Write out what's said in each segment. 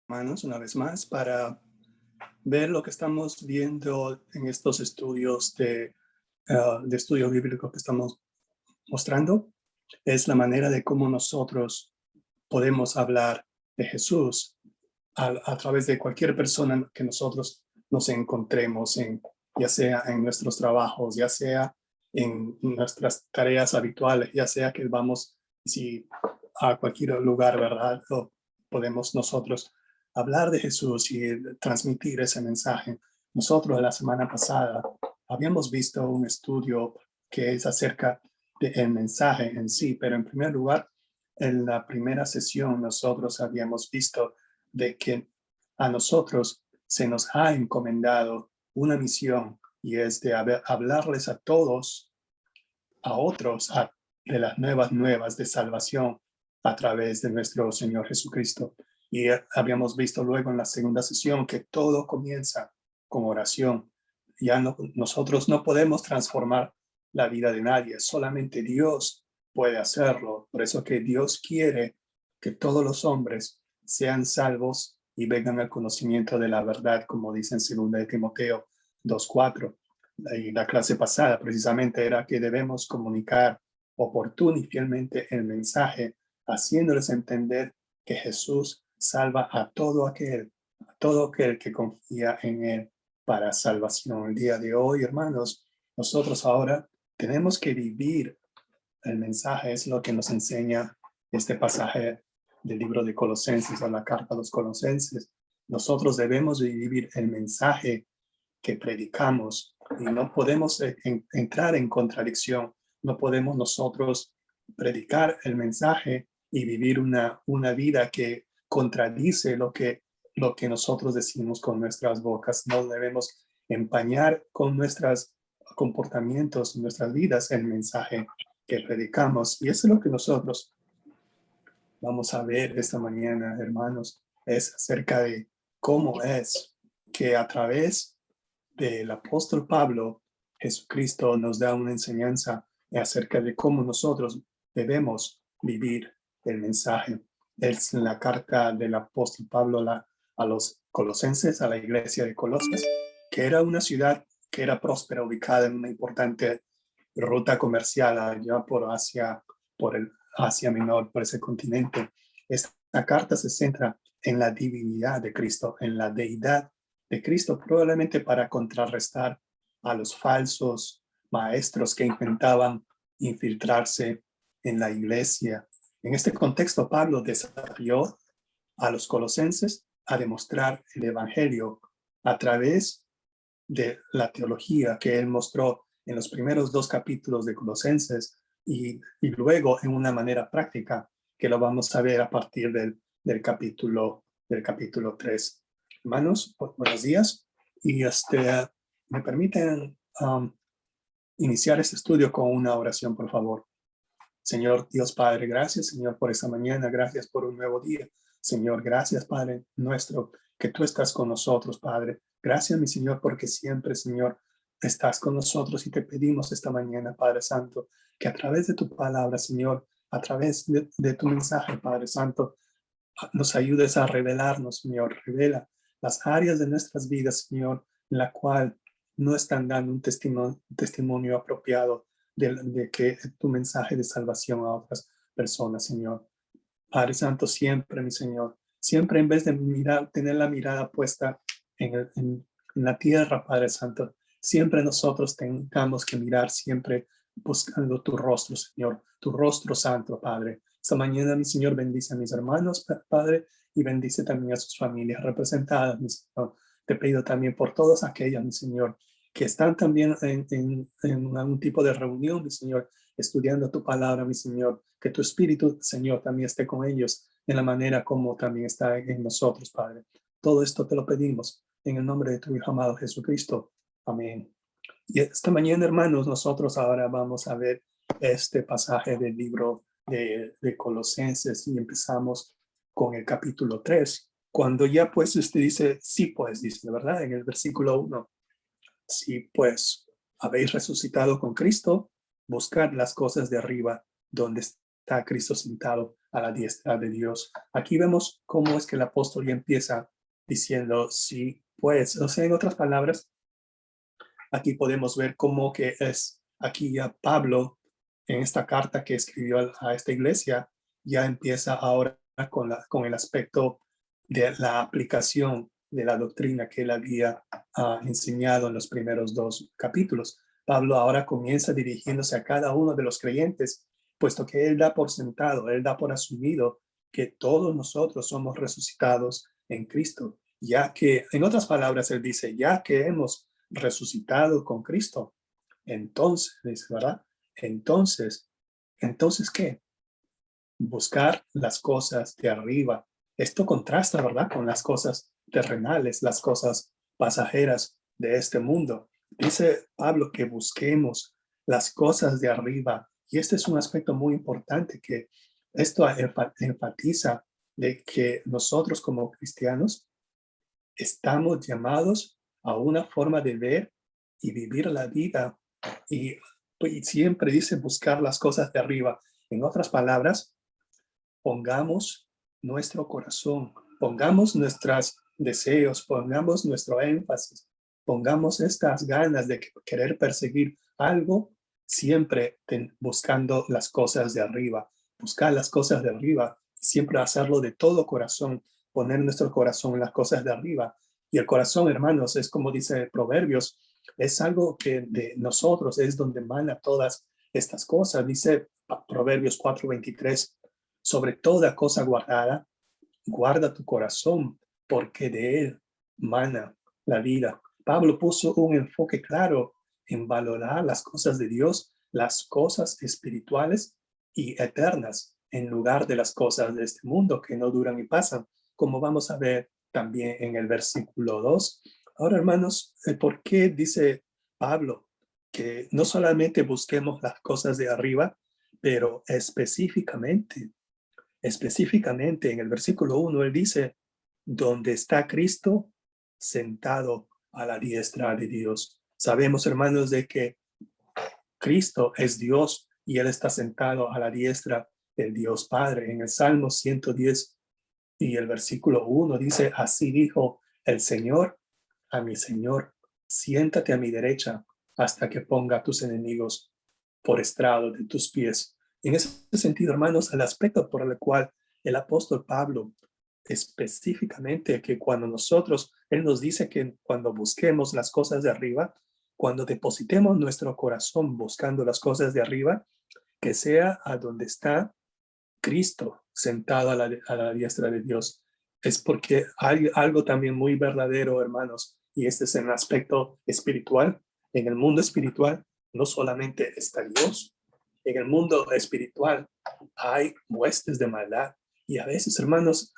Hermanos, una vez más para ver lo que estamos viendo en estos estudios de estudio bíblico que estamos mostrando. Es la manera de cómo nosotros podemos hablar de Jesús a través de cualquier persona que nosotros nos encontremos, ya sea en nuestros trabajos, ya sea en nuestras tareas habituales, ya sea que vamos a cualquier lugar, ¿verdad? O podemos nosotros hablar de Jesús y transmitir ese mensaje. Nosotros la semana pasada habíamos visto un estudio que es acerca del mensaje en sí, pero en primer lugar, en la primera sesión nosotros habíamos visto de que a nosotros se nos ha encomendado una misión y es de hablarles a todos, a otros, de las nuevas de salvación a través de nuestro Señor Jesucristo. Y habíamos visto luego en la segunda sesión que todo comienza con oración. Nosotros no podemos transformar la vida de nadie, solamente Dios puede hacerlo. Por eso que Dios quiere que todos los hombres sean salvos y vengan al conocimiento de la verdad, como dice en 2 de Timoteo 2:4. Y la clase pasada precisamente era que debemos comunicar oportuno y fielmente el mensaje, haciéndoles entender que Jesús salva a todo aquel que confía en él para salvación. El día de hoy, hermanos, nosotros ahora tenemos que vivir el mensaje, es lo que nos enseña este pasaje del libro de Colosenses, o la carta a los Colosenses. Nosotros debemos vivir el mensaje que predicamos y no podemos entrar en contradicción. No podemos nosotros predicar el mensaje y vivir una vida que contradice lo que nosotros decimos con nuestras bocas. No debemos empañar con nuestros comportamientos, nuestras vidas, el mensaje que predicamos. Y eso es lo que nosotros vamos a ver esta mañana, hermanos, es acerca de cómo es que a través del apóstol Pablo, Jesucristo nos da una enseñanza acerca de cómo nosotros debemos vivir el mensaje. Es la carta del apóstol Pablo a los colosenses, a la iglesia de Colosas, que era una ciudad que era próspera, ubicada en una importante ruta comercial allá por el Asia Menor, por ese continente. Esta carta se centra en la divinidad de Cristo, en la deidad de Cristo, probablemente para contrarrestar a los falsos maestros que intentaban infiltrarse en la iglesia. En este contexto, Pablo desafió a los colosenses a demostrar el evangelio a través de la teología que él mostró en los primeros 2 capítulos de Colosenses y luego en una manera práctica que lo vamos a ver a partir del capítulo 3. Hermanos, buenos días. Y me permiten iniciar este estudio con una oración, por favor. Señor Dios Padre, gracias, Señor, por esta mañana. Gracias por un nuevo día. Señor, gracias, Padre nuestro, que tú estás con nosotros, Padre. Gracias, mi Señor, porque siempre, Señor, estás con nosotros y te pedimos esta mañana, Padre Santo, que a través de tu palabra, Señor, a través de tu mensaje, Padre Santo, nos ayudes a revelarnos, Señor. Revela las áreas de nuestras vidas, Señor, en la cual no están dando un testimonio apropiado de que tu mensaje de salvación a otras personas, Señor. Padre Santo, siempre, mi Señor, siempre en vez de tener la mirada puesta en la tierra, Padre Santo, siempre nosotros tengamos que mirar siempre buscando tu rostro, Señor, tu rostro santo, Padre. Esta mañana, mi Señor, bendice a mis hermanos, Padre, y bendice también a sus familias representadas, mi Señor. Te pido también por todas aquellas, mi Señor, que están también en algún tipo de reunión, mi Señor, estudiando tu palabra, mi Señor, que tu Espíritu, Señor, también esté con ellos en la manera como también está en nosotros, Padre. Todo esto te lo pedimos en el nombre de tu Hijo amado Jesucristo. Amén. Y esta mañana, hermanos, nosotros ahora vamos a ver este pasaje del libro de Colosenses y empezamos con el capítulo 3. Cuando ya pues usted dice, sí pues, dice, ¿verdad? En el versículo 1. Si pues habéis resucitado con Cristo, buscad las cosas de arriba, donde está Cristo sentado a la diestra de Dios. Aquí vemos cómo es que el apóstol ya empieza diciendo, sí, pues, o sea, en otras palabras, aquí podemos ver cómo que es aquí ya Pablo, en esta carta que escribió a esta iglesia, ya empieza ahora con el aspecto de la aplicación de la doctrina que él había enseñado en los primeros 2 capítulos. Pablo ahora comienza dirigiéndose a cada uno de los creyentes, puesto que él da por sentado, él da por asumido que todos nosotros somos resucitados en Cristo, ya que, en otras palabras, él dice, ya que hemos resucitado con Cristo, entonces, dice, ¿verdad? Entonces, ¿qué? Buscar las cosas de arriba. Esto contrasta, ¿verdad? Con las cosas terrenales, las cosas pasajeras de este mundo. Dice Pablo que busquemos las cosas de arriba. Y este es un aspecto muy importante que esto enfatiza de que nosotros como cristianos estamos llamados a una forma de ver y vivir la vida. Y siempre dice buscar las cosas de arriba. En otras palabras, pongamos nuestro corazón, pongamos nuestros deseos, pongamos nuestro énfasis, pongamos estas ganas de querer perseguir algo, siempre buscando las cosas de arriba, buscar las cosas de arriba, siempre hacerlo de todo corazón, poner nuestro corazón en las cosas de arriba. Y el corazón, hermanos, es como dice Proverbios, es algo que de nosotros es donde emana todas estas cosas. Dice Proverbios 4:23, sobre toda cosa guardada, guarda tu corazón, porque de él mana la vida. Pablo puso un enfoque claro en valorar las cosas de Dios, las cosas espirituales y eternas, en lugar de las cosas de este mundo que no duran y pasan, como vamos a ver también en el versículo 2. Ahora, hermanos, ¿por qué dice Pablo que no solamente busquemos las cosas de arriba, pero específicamente en el versículo 1, él dice, donde está Cristo sentado a la diestra de Dios? Sabemos, hermanos, de que Cristo es Dios y él está sentado a la diestra del Dios Padre. En el Salmo 110 y el versículo 1 dice, así dijo el Señor a mi Señor, siéntate a mi derecha hasta que ponga a tus enemigos por estrado de tus pies. En ese sentido, hermanos, el aspecto por el cual el apóstol Pablo específicamente que cuando él nos dice que cuando busquemos las cosas de arriba, cuando depositemos nuestro corazón buscando las cosas de arriba, que sea a donde está Cristo sentado a la diestra de Dios. Es porque hay algo también muy verdadero, hermanos, y este es el aspecto espiritual. En el mundo espiritual no solamente está Dios, en el mundo espiritual hay huestes de maldad. Y a veces, hermanos,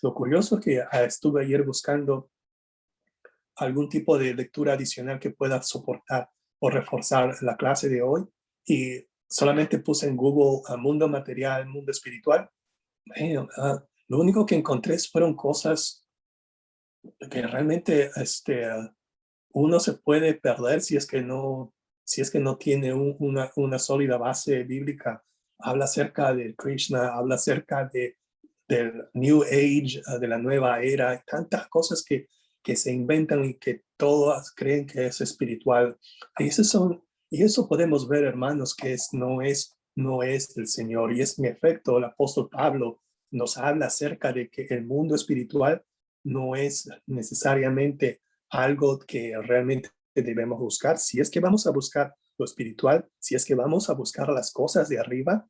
lo curioso es que estuve ayer buscando algún tipo de lectura adicional que pueda soportar o reforzar la clase de hoy y solamente puse en Google mundo material, mundo espiritual. Lo único que encontré fueron cosas que realmente uno se puede perder si es que no tiene una sólida base bíblica. Habla acerca de Krishna, habla acerca del New Age, de la nueva era, tantas cosas que se inventan y que todas creen que es espiritual. Y eso podemos ver, hermanos, que no es del Señor. Y es en efecto, el apóstol Pablo nos habla acerca de que el mundo espiritual no es necesariamente algo que realmente debemos buscar. Si es que vamos a buscar lo espiritual, si es que vamos a buscar las cosas de arriba,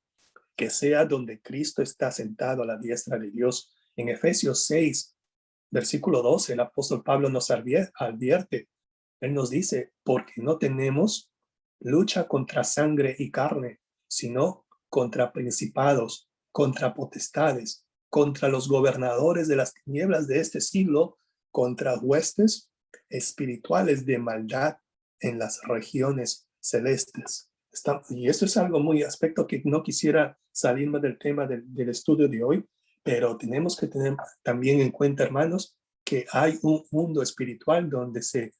que sea donde Cristo está sentado a la diestra de Dios. En Efesios 6, versículo 12, el apóstol Pablo nos advierte. Él nos dice, porque no tenemos lucha contra sangre y carne, sino contra principados, contra potestades, contra los gobernadores de las tinieblas de este siglo, contra huestes espirituales de maldad en las regiones celestes. Y esto es algo muy aspecto que no quisiera salirme del tema del estudio de hoy, pero tenemos que tener también en cuenta, hermanos, que hay un mundo espiritual donde se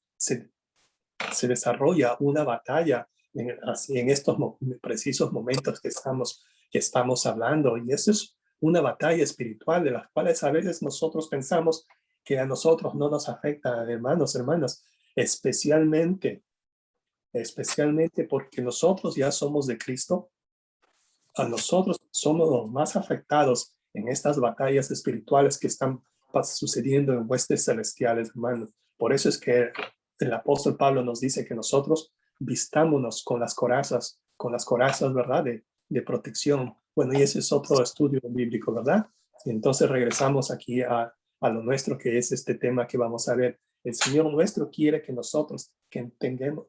desarrolla una batalla en estos precisos momentos que estamos hablando. Y eso es una batalla espiritual de las cuales a veces nosotros pensamos que a nosotros no nos afecta, hermanos, hermanas, especialmente porque nosotros ya somos de Cristo. A nosotros somos los más afectados en estas batallas espirituales que están sucediendo en huestes celestiales, hermanos. Por eso es que el apóstol Pablo nos dice que nosotros vistámonos con las corazas, ¿verdad? De protección. Bueno, y ese es otro estudio bíblico, ¿verdad? Y entonces regresamos aquí a lo nuestro, que es este tema que vamos a ver. El Señor nuestro quiere que nosotros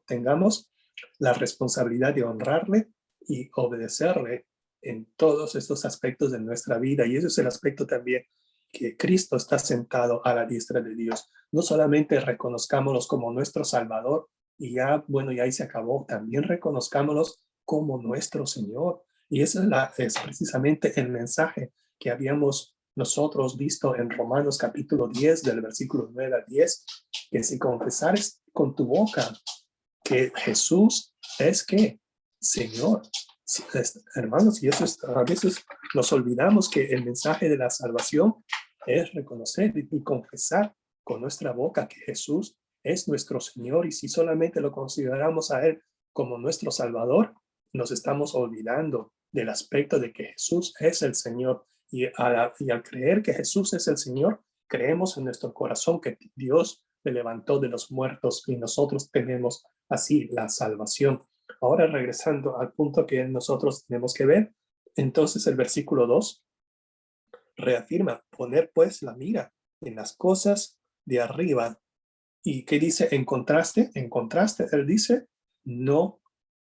tengamos la responsabilidad de honrarle y obedecerle en todos estos aspectos de nuestra vida. Y ese es el aspecto también que Cristo está sentado a la diestra de Dios. No solamente reconozcámoslos como nuestro Salvador y ya, bueno, y ahí se acabó. También reconozcámoslos como nuestro Señor. Y ese es precisamente el mensaje que habíamos nosotros visto en Romanos capítulo 10, del versículo 9 al 10, que si confesares con tu boca que Jesús es ¿qué? Señor. Hermanos, y eso es, a veces nos olvidamos que el mensaje de la salvación es reconocer y confesar con nuestra boca que Jesús es nuestro Señor, y si solamente lo consideramos a Él como nuestro Salvador, nos estamos olvidando del aspecto de que Jesús es el Señor, y al creer que Jesús es el Señor, creemos en nuestro corazón que Dios le levantó de los muertos y nosotros tenemos así la salvación. Ahora regresando al punto que nosotros tenemos que ver, entonces el versículo 2 reafirma, poner pues la mira en las cosas de arriba. ¿Y qué dice en contraste? En contraste, él dice, no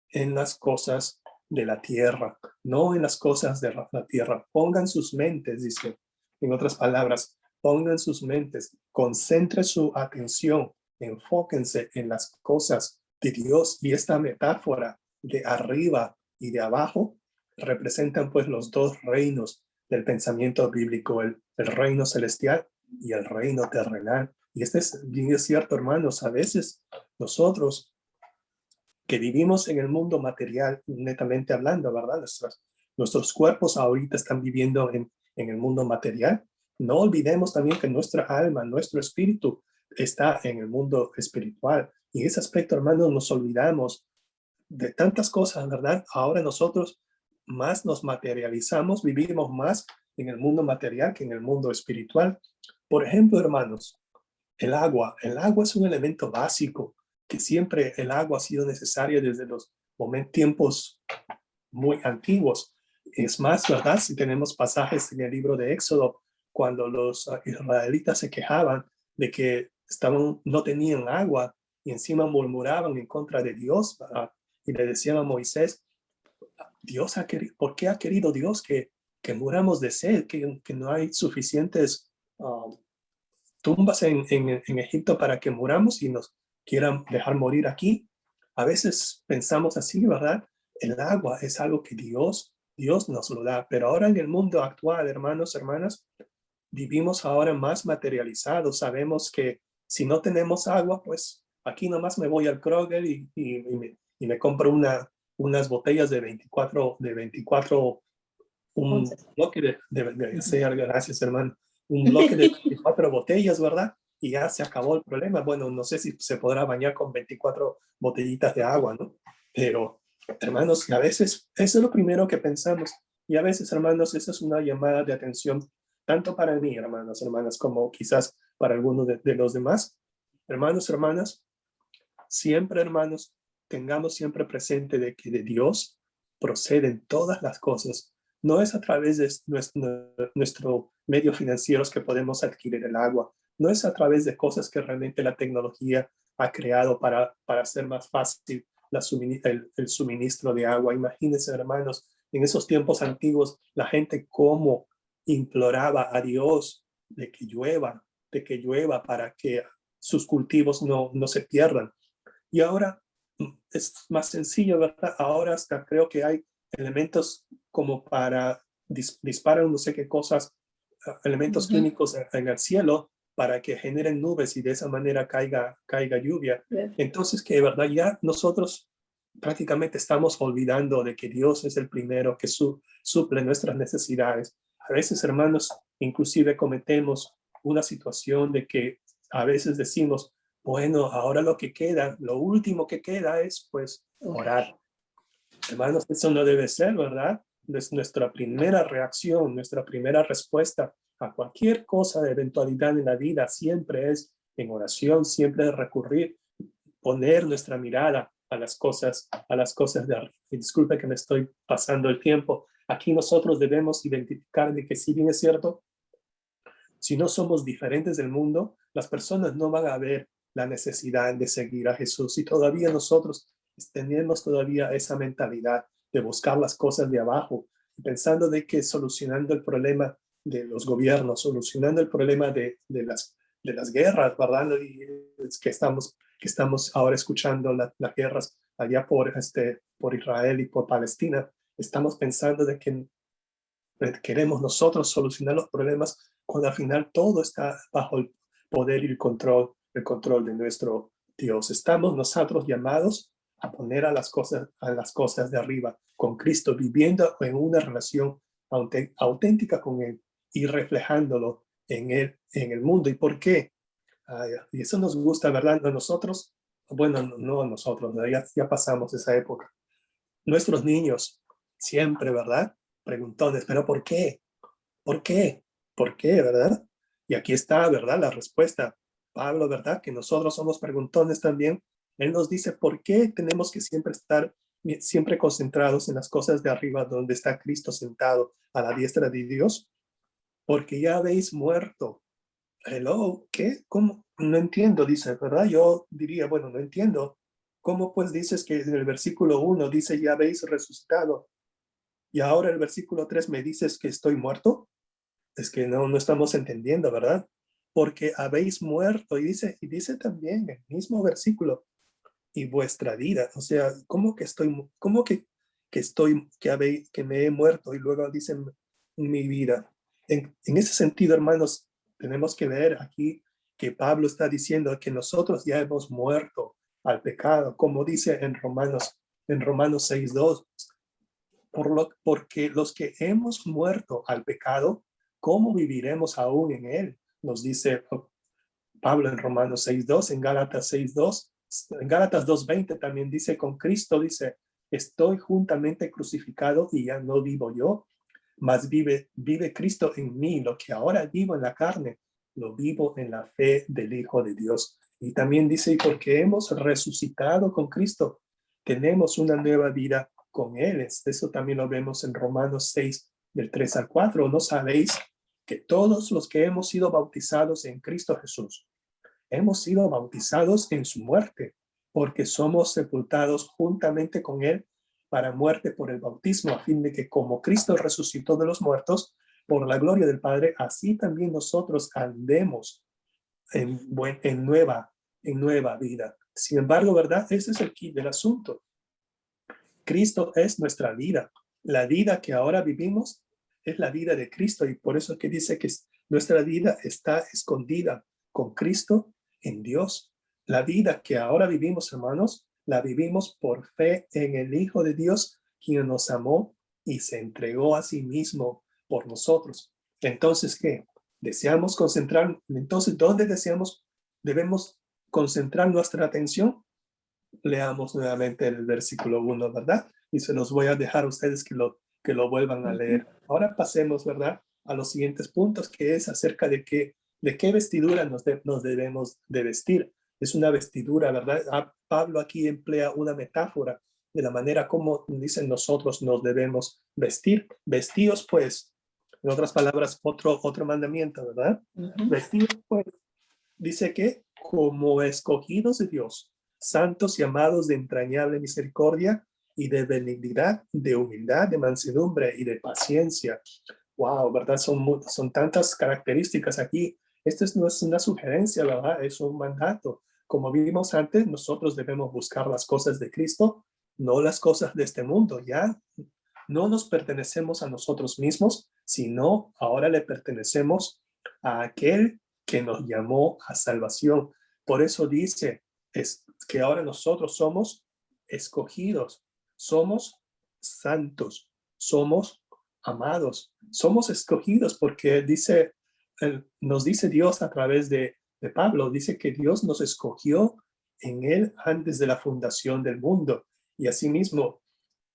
en las cosas de la tierra, no en las cosas de la tierra. Pongan sus mentes, dice, en otras palabras, pongan sus mentes, concentre su atención, enfóquense en las cosas de Dios. Y esta metáfora de arriba y de abajo representan pues los dos reinos del pensamiento bíblico, el reino celestial y el reino terrenal. Y este es bien cierto, hermanos, a veces nosotros que vivimos en el mundo material, netamente hablando, ¿verdad? Nuestros cuerpos ahorita están viviendo en el mundo material. No olvidemos también que nuestra alma, nuestro espíritu está en el mundo espiritual. Y en ese aspecto, hermanos, nos olvidamos de tantas cosas, ¿verdad? Ahora nosotros más nos materializamos, vivimos más en el mundo material que en el mundo espiritual. Por ejemplo, hermanos, el agua es un elemento básico, que siempre el agua ha sido necesaria desde los tiempos muy antiguos. Es más, ¿verdad? Si tenemos pasajes en el libro de Éxodo, cuando los israelitas se quejaban de que no tenían agua y encima murmuraban en contra de Dios, ¿verdad? Y le decían a Moisés, ¿por qué ha querido Dios que muramos de sed, que no hay suficientes tumbas en Egipto para que muramos y nos quieran dejar morir aquí? A veces pensamos así, ¿verdad? El agua es algo que Dios nos lo da, pero ahora en el mundo actual, hermanos, hermanas, vivimos ahora más materializados. Sabemos que si no tenemos agua, pues aquí nomás me voy al Kroger y me compro unas botellas de 24, un bloque gracias, hermano, un bloque de 24 botellas, ¿verdad? Y ya se acabó el problema. Bueno, no sé si se podrá bañar con 24 botellitas de agua, ¿no? Pero, hermanos, a veces eso es lo primero que pensamos. Y a veces, hermanos, esa es una llamada de atención, tanto para mí, hermanos, hermanas, como quizás para algunos de los demás. Hermanos, hermanas, siempre, hermanos, tengamos siempre presente de que de Dios proceden todas las cosas. No es a través de nuestro medio financieros que podemos adquirir el agua. No es a través de cosas que realmente la tecnología ha creado para hacer más fácil el suministro de agua. Imagínense, hermanos, en esos tiempos antiguos, la gente cómo imploraba a Dios de que llueva para que sus cultivos no se pierdan. Y ahora es más sencillo, ¿verdad? Ahora hasta creo que hay elementos como para disparar no sé qué cosas, elementos químicos en el cielo para que generen nubes y de esa manera caiga lluvia. Entonces, que de verdad ya nosotros prácticamente estamos olvidando de que Dios es el primero que suple nuestras necesidades. A veces, hermanos, inclusive cometemos una situación de que a veces decimos, bueno, ahora lo que queda, lo último que queda es pues orar. Hermanos, eso no debe ser, ¿verdad? Es nuestra primera reacción, nuestra primera respuesta a cualquier cosa de eventualidad en la vida, siempre es en oración, siempre es recurrir, poner nuestra mirada a las cosas de arriba. Y disculpe que me estoy pasando el tiempo. Aquí nosotros debemos identificar de que si bien es cierto, si no somos diferentes del mundo, las personas no van a ver la necesidad de seguir a Jesús. Y todavía nosotros tenemos todavía esa mentalidad de buscar las cosas de abajo, pensando de que solucionando el problema de los gobiernos, solucionando el problema de las guerras, ¿verdad? Y es que estamos ahora escuchando las guerras allá por Israel y por Palestina. Estamos pensando de que queremos nosotros solucionar los problemas cuando al final todo está bajo el poder y el control de nuestro Dios. Estamos nosotros llamados a poner a las cosas de arriba con Cristo, viviendo en una relación auténtica con Él y reflejándolo en el mundo. ¿Y por qué? Y eso nos gusta, ¿verdad? A nosotros, bueno, no a nosotros, ya pasamos esa época. Nuestros niños, siempre, ¿verdad? Preguntones, pero ¿por qué? ¿Por qué? ¿Por qué, verdad? Y aquí está, ¿verdad? La respuesta. Pablo, ¿verdad? Que nosotros somos preguntones también. Él nos dice, ¿por qué tenemos que siempre estar siempre concentrados en las cosas de arriba donde está Cristo sentado a la diestra de Dios? Porque ya habéis muerto. Hello, ¿qué? ¿Cómo? No entiendo, dice, ¿verdad? Yo diría, bueno, no entiendo. ¿Cómo pues dices que en el versículo 1 dice, ya habéis resucitado? Y ahora el versículo 3 me dices que estoy muerto? Es que no estamos entendiendo, ¿verdad? Porque habéis muerto, y dice también el mismo versículo, y vuestra vida, o sea, ¿cómo que que me he muerto? Y luego dicen mi vida. En ese sentido, hermanos, tenemos que ver aquí que Pablo está diciendo que nosotros ya hemos muerto al pecado, como dice en Romanos 6:2, porque los que hemos muerto al pecado, ¿cómo viviremos aún en él? Nos dice Pablo en Romanos 6:2, en Gálatas 6:2, en Gálatas 2:20 también dice, con Cristo dice, estoy juntamente crucificado y ya no vivo yo, mas vive Cristo en mí. Lo que ahora vivo en la carne, lo vivo en la fe del Hijo de Dios. Y también dice, y porque hemos resucitado con Cristo, tenemos una nueva vida con Él. Eso también lo vemos en Romanos 6, del 3 al 4. ¿No sabéis que todos los que hemos sido bautizados en Cristo Jesús, hemos sido bautizados en su muerte, porque somos sepultados juntamente con Él para muerte por el bautismo, a fin de que como Cristo resucitó de los muertos, por la gloria del Padre, así también nosotros andemos en nueva vida. Sin embargo, ¿verdad? Ese es el kit del asunto. Cristo es nuestra vida. La vida que ahora vivimos es la vida de Cristo, y por eso es que dice que nuestra vida está escondida con Cristo en Dios. La vida que ahora vivimos, hermanos, la vivimos por fe en el Hijo de Dios, quien nos amó y se entregó a sí mismo por nosotros. Entonces, ¿qué? Deseamos concentrar, entonces, ¿dónde debemos concentrar nuestra atención? Leamos nuevamente el versículo 1, ¿verdad? Y se los voy a dejar a ustedes que lo vuelvan a leer. Ahora pasemos, ¿verdad? A los siguientes puntos, que es acerca de qué vestidura nos debemos de vestir. Es una vestidura, ¿verdad? Pablo aquí emplea una metáfora de la manera como dicen nosotros nos debemos vestir. Vestidos, pues, en otras palabras, otro mandamiento, ¿verdad? Vestidos, pues, dice que como escogidos de Dios, santos y amados de entrañable misericordia y de benignidad, de humildad, de mansedumbre y de paciencia. Wow, ¿verdad? Son tantas características aquí. Esto no es una sugerencia, ¿verdad? Es un mandato. Como vimos antes, nosotros debemos buscar las cosas de Cristo, no las cosas de este mundo. Ya no nos pertenecemos a nosotros mismos, sino ahora le pertenecemos a aquel que nos llamó a salvación. Por eso dice que ahora nosotros somos escogidos, somos santos, somos amados, somos escogidos porque nos dice Dios a través de Pablo, dice que Dios nos escogió en él antes de la fundación del mundo. Y asimismo,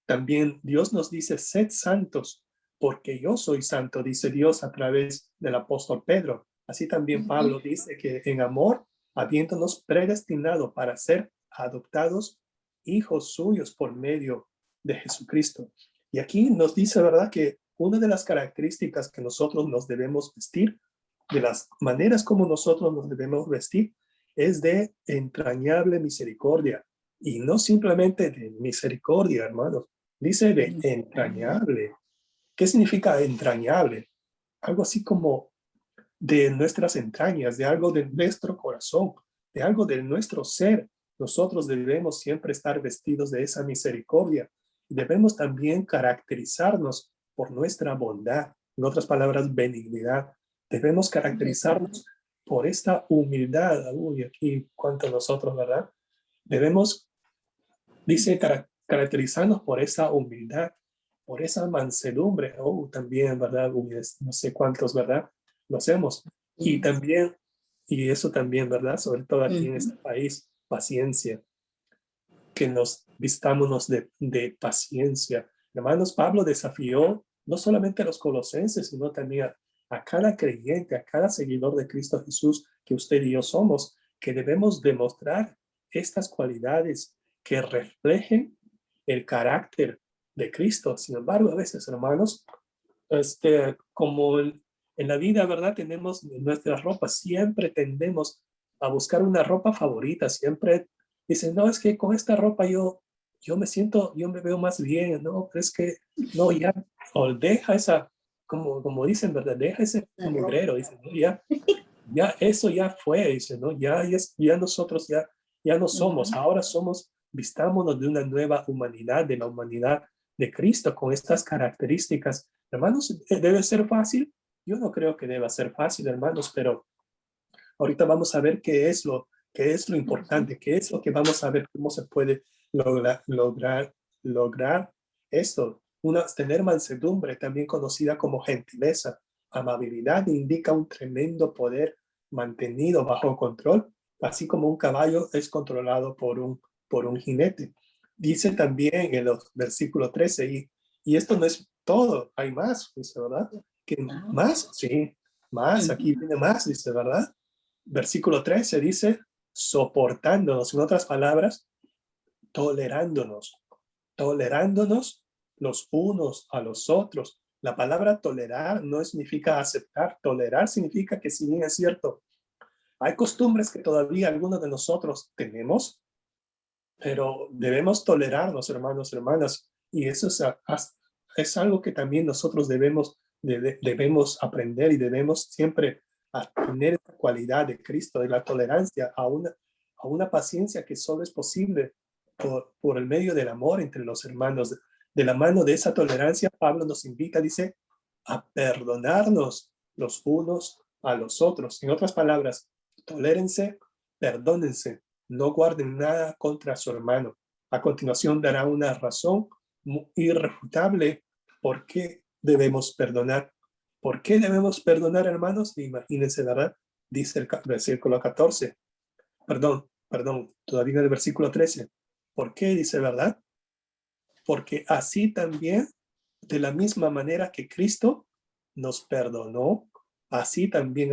también Dios nos dice, sed santos, porque yo soy santo, dice Dios a través del apóstol Pedro. Así también Pablo dice que en amor, habiéndonos predestinado para ser adoptados hijos suyos por medio de Jesucristo. Y aquí nos dice, ¿verdad?, que una de las características que nosotros nos debemos vestir, de las maneras como nosotros nos debemos vestir, es de entrañable misericordia. Y no simplemente de misericordia, hermanos. Dice de entrañable. ¿Qué significa entrañable? Algo así como de nuestras entrañas, de algo de nuestro corazón, de algo de nuestro ser. Nosotros debemos siempre estar vestidos de esa misericordia. Debemos también caracterizarnos por nuestra bondad, en otras palabras, benignidad. Debemos caracterizarnos por esta humildad. Uy, aquí cuánto nosotros, ¿verdad? Debemos, dice, caracterizarnos por esa humildad, por esa mansedumbre. Oh, también, ¿verdad? Uy, no sé cuántos, ¿verdad? Lo hacemos. Y también, y eso también, ¿verdad? Sobre todo aquí en este país, paciencia, que nos vistámonos de paciencia. Hermanos, Pablo desafió no solamente a los colosenses, sino también a cada creyente, a cada seguidor de Cristo Jesús, que usted y yo somos, que debemos demostrar estas cualidades que reflejen el carácter de Cristo. Sin embargo, a veces, hermanos, como en la vida, ¿verdad? Tenemos nuestras ropas, siempre tendemos a buscar una ropa favorita, siempre dicen, no, es que con esta ropa yo me veo más bien, no, pero es que, no, ya, o deja esa, como dicen, ¿verdad? Deja ese mugrero, dicen, no, ya eso ya fue, dicen, ¿no? Ya nosotros ya no somos, ahora somos, vistámonos de una nueva humanidad, de la humanidad de Cristo, con estas características. Hermanos, ¿debe ser fácil? Yo no creo que deba ser fácil, hermanos, pero ahorita vamos a ver qué es lo importante, qué es lo que vamos a ver, cómo se puede lograr esto. Tener mansedumbre, también conocida como gentileza, amabilidad, indica un tremendo poder mantenido bajo control, así como un caballo es controlado por un jinete. Dice también en los versículos 13, y esto no es todo, hay más, dice, ¿verdad? ¿Que más? Sí, más, aquí viene más, dice, ¿verdad? Versículo 13 dice, soportándonos, en otras palabras, tolerándonos, tolerándonos los unos a los otros. La palabra tolerar no significa aceptar, tolerar significa que, si bien es cierto, hay costumbres que todavía algunos de nosotros tenemos, pero debemos tolerarnos, hermanos, hermanas, y eso es algo que también nosotros debemos aprender, y debemos siempre tener esta cualidad de Cristo, de la tolerancia, a una paciencia que solo es posible por el medio del amor entre los hermanos. De la mano de esa tolerancia, Pablo nos invita, dice, a perdonarnos los unos a los otros. En otras palabras, tolérense, perdónense, no guarden nada contra su hermano. A continuación dará una razón irrefutable por qué debemos perdonar. ¿Por qué debemos perdonar, hermanos? Imagínense, ¿verdad? Dice el versículo 14. Perdón, todavía en el versículo 13. ¿Por qué dice, verdad? Porque así también, de la misma manera que Cristo nos perdonó, así también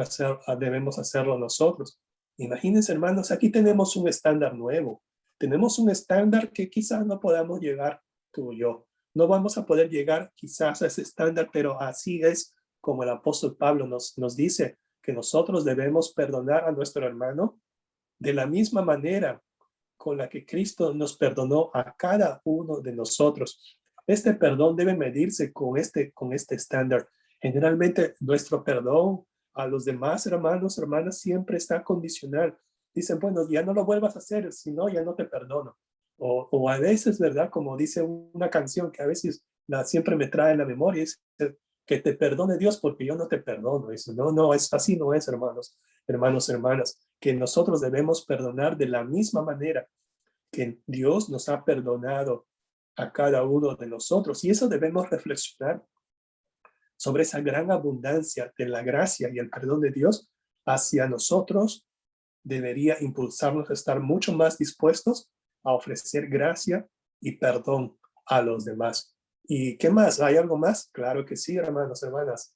debemos hacerlo nosotros. Imagínense, hermanos, aquí tenemos un estándar nuevo. Tenemos un estándar que quizás no podamos llegar tú y yo. No vamos a poder llegar quizás a ese estándar, pero así es como el apóstol Pablo nos dice que nosotros debemos perdonar a nuestro hermano de la misma manera con la que Cristo nos perdonó a cada uno de nosotros. Este perdón debe medirse con este estándar. Generalmente nuestro perdón a los demás hermanos, hermanas, siempre está condicional. Dicen, bueno, ya no lo vuelvas a hacer, si no, ya no te perdono. O a veces, ¿verdad? Como dice una canción que a veces siempre me trae en la memoria, es que te perdone Dios porque yo no te perdono. Dice, no, así no es, hermanos, hermanas, que nosotros debemos perdonar de la misma manera que Dios nos ha perdonado a cada uno de nosotros. Y eso debemos reflexionar sobre esa gran abundancia de la gracia y el perdón de Dios hacia nosotros, debería impulsarnos a estar mucho más dispuestos a ofrecer gracia y perdón a los demás. ¿Y qué más? ¿Hay algo más? Claro que sí, hermanos, hermanas.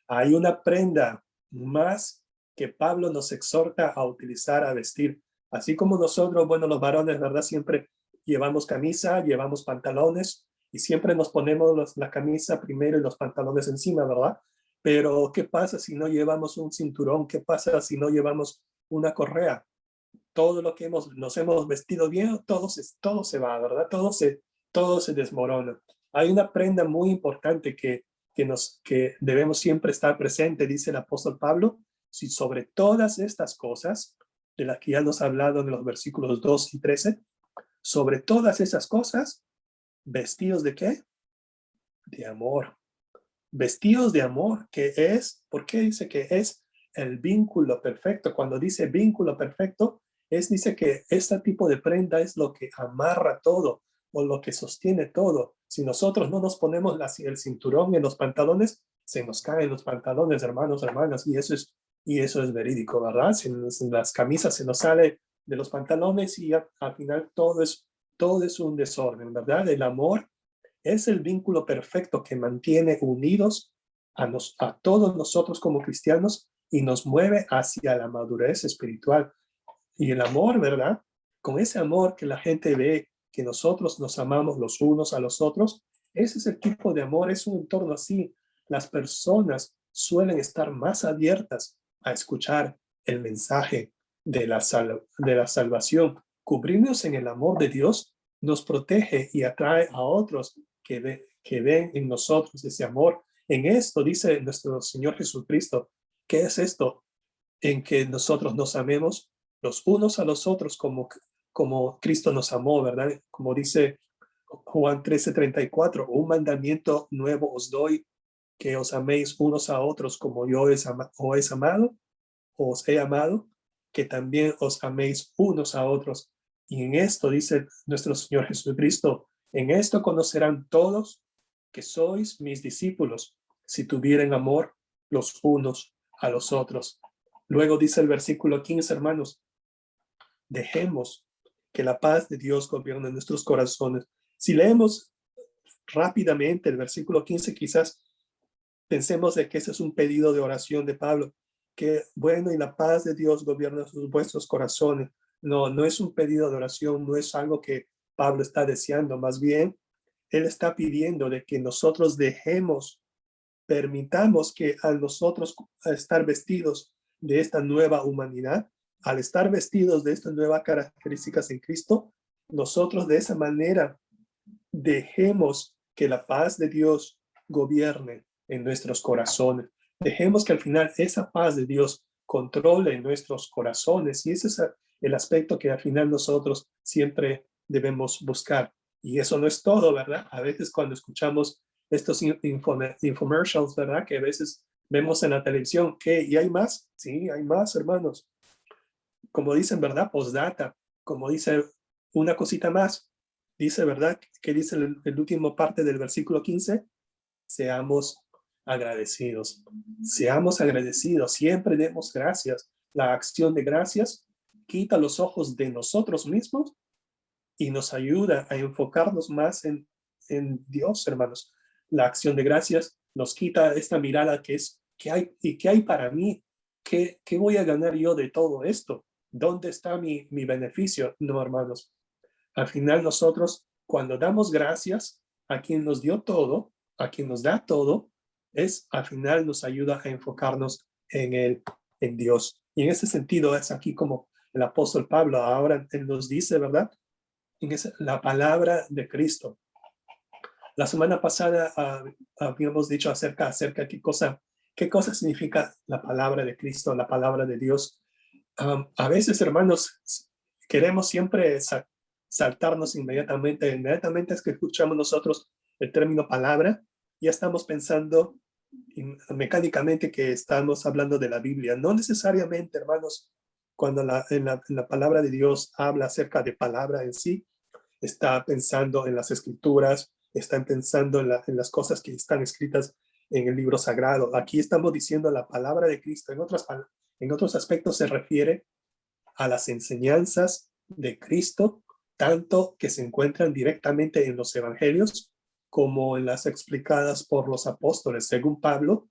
Hay una prenda más que Pablo nos exhorta a utilizar, a vestir. Así como nosotros, bueno, los varones, ¿verdad? Siempre llevamos camisa, llevamos pantalones y siempre nos ponemos la camisa primero y los pantalones encima, ¿verdad? Pero ¿qué pasa si no llevamos un cinturón? ¿Qué pasa si no llevamos una correa? Todo lo que nos hemos vestido bien, todo se va, ¿verdad? Todo se desmorona. Hay una prenda muy importante que debemos siempre estar presente, dice el apóstol Pablo, si sobre todas estas cosas, de las que ya nos ha hablado en los versículos 2 y 13, sobre todas esas cosas, vestidos de ¿qué? De amor. Vestidos de amor, que es, ¿por qué dice que es el vínculo perfecto? Cuando dice vínculo perfecto, dice que este tipo de prenda es lo que amarra todo o lo que sostiene todo. Si nosotros no nos ponemos el cinturón en los pantalones, se nos caen los pantalones, hermanos, hermanas, y eso es verídico, ¿verdad? Si las camisas se nos sale de los pantalones y al final todo es un desorden, ¿verdad? El amor es el vínculo perfecto que mantiene unidos a todos nosotros como cristianos y nos mueve hacia la madurez espiritual. Y el amor, ¿verdad? Con ese amor que la gente ve, que nosotros nos amamos los unos a los otros, ese es el tipo de amor, es un entorno así. Las personas suelen estar más abiertas a escuchar el mensaje de la salvación. Cubrirnos en el amor de Dios nos protege y atrae a otros que ven en nosotros ese amor. En esto dice nuestro Señor Jesucristo, ¿qué es esto? En que nosotros nos amemos los unos a los otros como Cristo nos amó, ¿verdad? Como dice Juan 13:34, un mandamiento nuevo os doy, que os améis unos a otros como yo os he amado, que también os améis unos a otros. Y en esto dice nuestro Señor Jesucristo, en esto conocerán todos que sois mis discípulos, si tuvieren amor los unos a los otros. Luego dice el versículo 15, hermanos, dejemos que la paz de Dios gobierne nuestros corazones. Si leemos rápidamente el versículo 15, quizás pensemos de que ese es un pedido de oración de Pablo, que bueno, y la paz de Dios gobierna vuestros corazones. No, no es un pedido de oración, no es algo que Pablo está deseando, más bien, él está pidiendo de que nosotros permitamos que al nosotros estar vestidos de esta nueva humanidad, al estar vestidos de estas nuevas características en Cristo, nosotros de esa manera dejemos que la paz de Dios gobierne en nuestros corazones. Dejemos que al final esa paz de Dios controle nuestros corazones y ese es el aspecto que al final nosotros siempre debemos buscar. Y eso no es todo, ¿verdad? A veces cuando escuchamos estos infomercials, ¿verdad? Que a veces vemos en la televisión, ¿qué? ¿Y hay más? Sí, hay más, hermanos. Como dicen, ¿verdad? Postdata, como dice una cosita más, dice, ¿verdad? Que dice el último parte del versículo 15, seamos agradecidos. Seamos agradecidos, siempre demos gracias. La acción de gracias quita los ojos de nosotros mismos y nos ayuda a enfocarnos más en Dios, hermanos. La acción de gracias nos quita esta mirada que es, ¿qué hay, y qué hay para mí? ¿Qué voy a ganar yo de todo esto? ¿Dónde está mi beneficio? No, hermanos. Al final nosotros, cuando damos gracias a quien nos dio todo, a quien nos da todo, al final nos ayuda a enfocarnos en Dios. Y en ese sentido es aquí como el apóstol Pablo ahora él nos dice, ¿verdad? La palabra de Cristo. La semana pasada habíamos dicho acerca de qué cosa significa la palabra de Cristo, la palabra de Dios. A veces, hermanos, queremos siempre saltarnos inmediatamente es que escuchamos nosotros el término palabra, ya estamos pensando mecánicamente que estamos hablando de la Biblia. No necesariamente, hermanos, cuando en la palabra de Dios habla acerca de palabra en sí, está pensando en las escrituras, está pensando en las cosas que están escritas en el libro sagrado. Aquí estamos diciendo la palabra de Cristo. En otros aspectos se refiere a las enseñanzas de Cristo, tanto que se encuentran directamente en los evangelios como en las explicadas por los apóstoles. Según Pablo,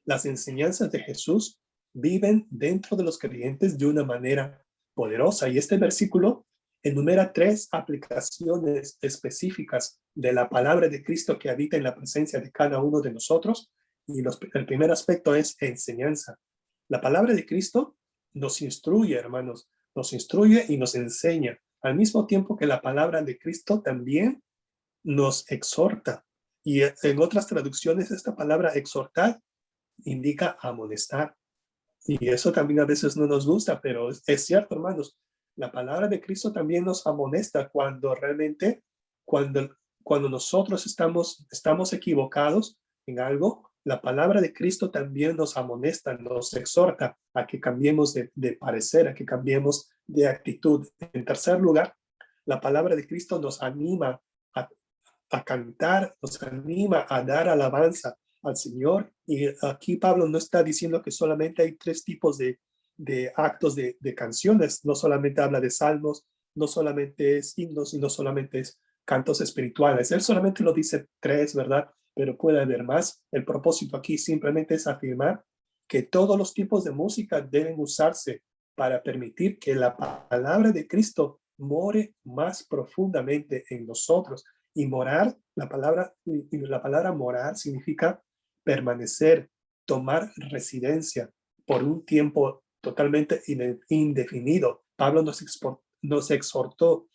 las enseñanzas de Jesús viven dentro de los creyentes de una manera poderosa. Y este versículo enumera 3 aplicaciones específicas de la palabra de Cristo que habita en la presencia de cada uno de nosotros. Y el primer aspecto es enseñanza. La palabra de Cristo nos instruye, hermanos, nos instruye y nos enseña, al mismo tiempo que la palabra de Cristo también nos exhorta. Y en otras traducciones, esta palabra exhortar indica amonestar. Y eso también a veces no nos gusta, pero es cierto, hermanos. La palabra de Cristo también nos amonesta cuando realmente, cuando nosotros estamos equivocados en algo, la palabra de Cristo también nos amonesta, nos exhorta a que cambiemos de parecer, a que cambiemos de actitud. En tercer lugar, la palabra de Cristo nos anima a cantar, nos anima a dar alabanza al Señor. Y aquí Pablo no está diciendo que solamente hay 3 tipos de actos de canciones. No solamente habla de salmos, no solamente es himnos y no solamente es cantos espirituales. Él solamente lo dice 3, ¿verdad? Pero puede haber más. El propósito aquí simplemente es afirmar que todos los tipos de música deben usarse para permitir que la palabra de Cristo more más profundamente en nosotros. Y morar, la palabra morar significa permanecer, tomar residencia por un tiempo totalmente indefinido. Pablo nos exhortó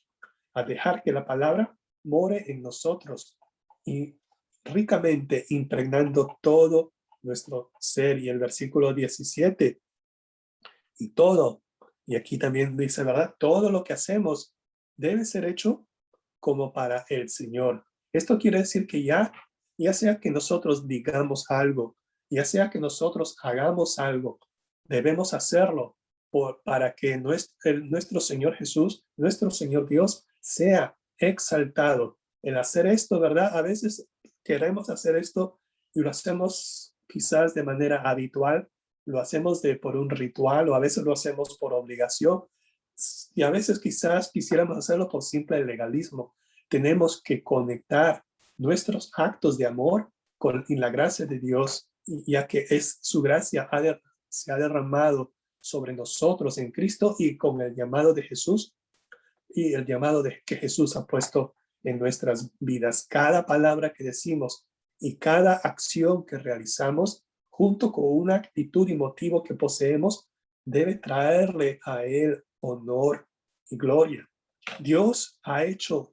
a dejar que la palabra more en nosotros y ricamente impregnando todo nuestro ser. Y el versículo 17, y todo, y aquí también dice, ¿verdad? Todo lo que hacemos debe ser hecho como para el Señor. Esto quiere decir que ya sea que nosotros digamos algo, ya sea que nosotros hagamos algo, debemos hacerlo para que nuestro Señor Jesús, nuestro Señor Dios, sea exaltado. El hacer esto, ¿verdad? A veces queremos hacer esto y lo hacemos quizás de manera habitual, lo hacemos por un ritual o a veces lo hacemos por obligación y a veces quizás quisiéramos hacerlo por simple legalismo. Tenemos que conectar nuestros actos de amor con la gracia de Dios, ya que su gracia se ha derramado sobre nosotros en Cristo y con el llamado de Jesús y el llamado que Jesús ha puesto en nuestras vidas. Cada palabra que decimos y cada acción que realizamos, junto con una actitud y motivo que poseemos, debe traerle a Él honor y gloria. Dios ha hecho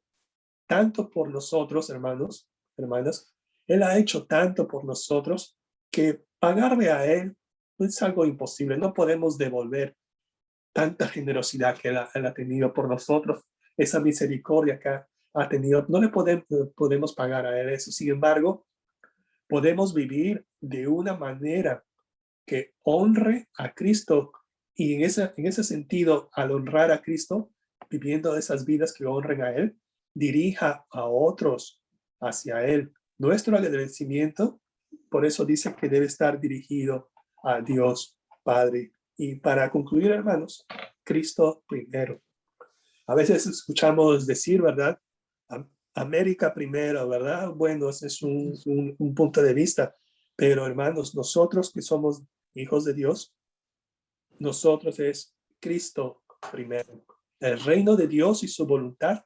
tanto por nosotros, hermanos, hermanas. Él ha hecho tanto por nosotros que pagarle a Él es algo imposible. No podemos devolver tanta generosidad que él ha tenido por nosotros, esa misericordia que ha tenido. No le podemos pagar a Él eso. Sin embargo, podemos vivir de una manera que honre a Cristo y en ese sentido, al honrar a Cristo, viviendo esas vidas que honren a Él, dirija a otros hacia Él. Nuestro agradecimiento, por eso dice que debe estar dirigido a Dios Padre. Y para concluir, hermanos, Cristo primero. A veces escuchamos decir, ¿verdad? América primero, ¿verdad? Bueno, ese es un punto de vista. Pero hermanos, nosotros que somos hijos de Dios, nosotros es Cristo primero. El reino de Dios y su voluntad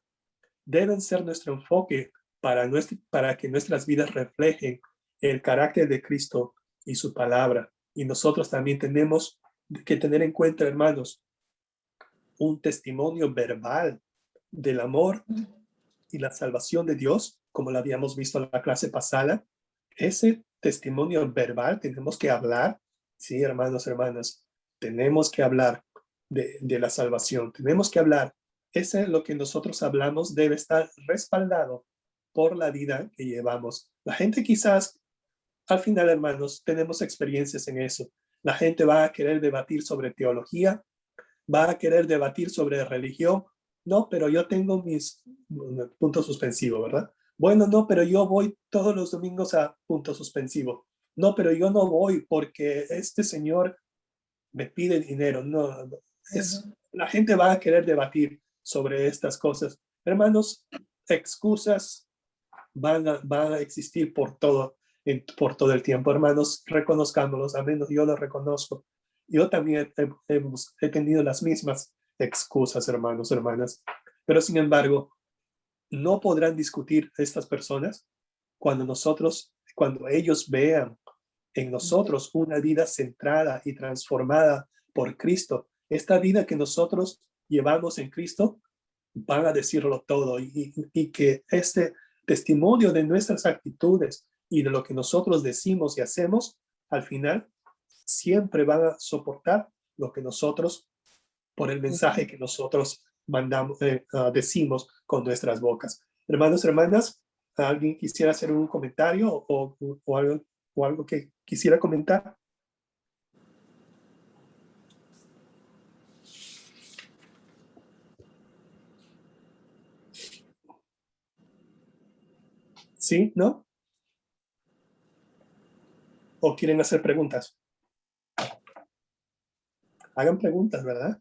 deben ser nuestro enfoque para que nuestras vidas reflejen el carácter de Cristo y su palabra. Y nosotros también tenemos que tener en cuenta, hermanos, un testimonio verbal del amor y la salvación de Dios, como lo habíamos visto en la clase pasada. Ese testimonio verbal tenemos que hablar, sí, hermanos, hermanas, tenemos que hablar de la salvación, tenemos que hablar. Ese es lo que nosotros hablamos, debe estar respaldado por la vida que llevamos. La gente quizás, al final, hermanos, tenemos experiencias en eso. La gente va a querer debatir sobre teología, va a querer debatir sobre religión. No, pero yo tengo mis puntos suspensivos, ¿verdad? Bueno, no, pero yo voy todos los domingos a punto suspensivo. no, pero yo no voy porque este señor me pide dinero. No, la gente va a querer debatir sobre estas cosas. Hermanos, excusas van a existir por todo el tiempo. Hermanos, reconozcámoslos, al menos yo lo reconozco. Yo también he tenido las mismas excusas, hermanos, hermanas. Pero sin embargo, no podrán discutir estas personas cuando ellos vean en nosotros una vida centrada y transformada por Cristo. Esta vida que nosotros llevamos en Cristo, van a decirlo todo y que este testimonio de nuestras actitudes y de lo que nosotros decimos y hacemos, al final siempre van a soportar lo que nosotros, por el mensaje que nosotros decimos con nuestras bocas. Hermanos, hermanas, ¿alguien quisiera hacer un comentario o algo que quisiera comentar? ¿Sí? ¿No? ¿O quieren hacer preguntas? Hagan preguntas, ¿verdad?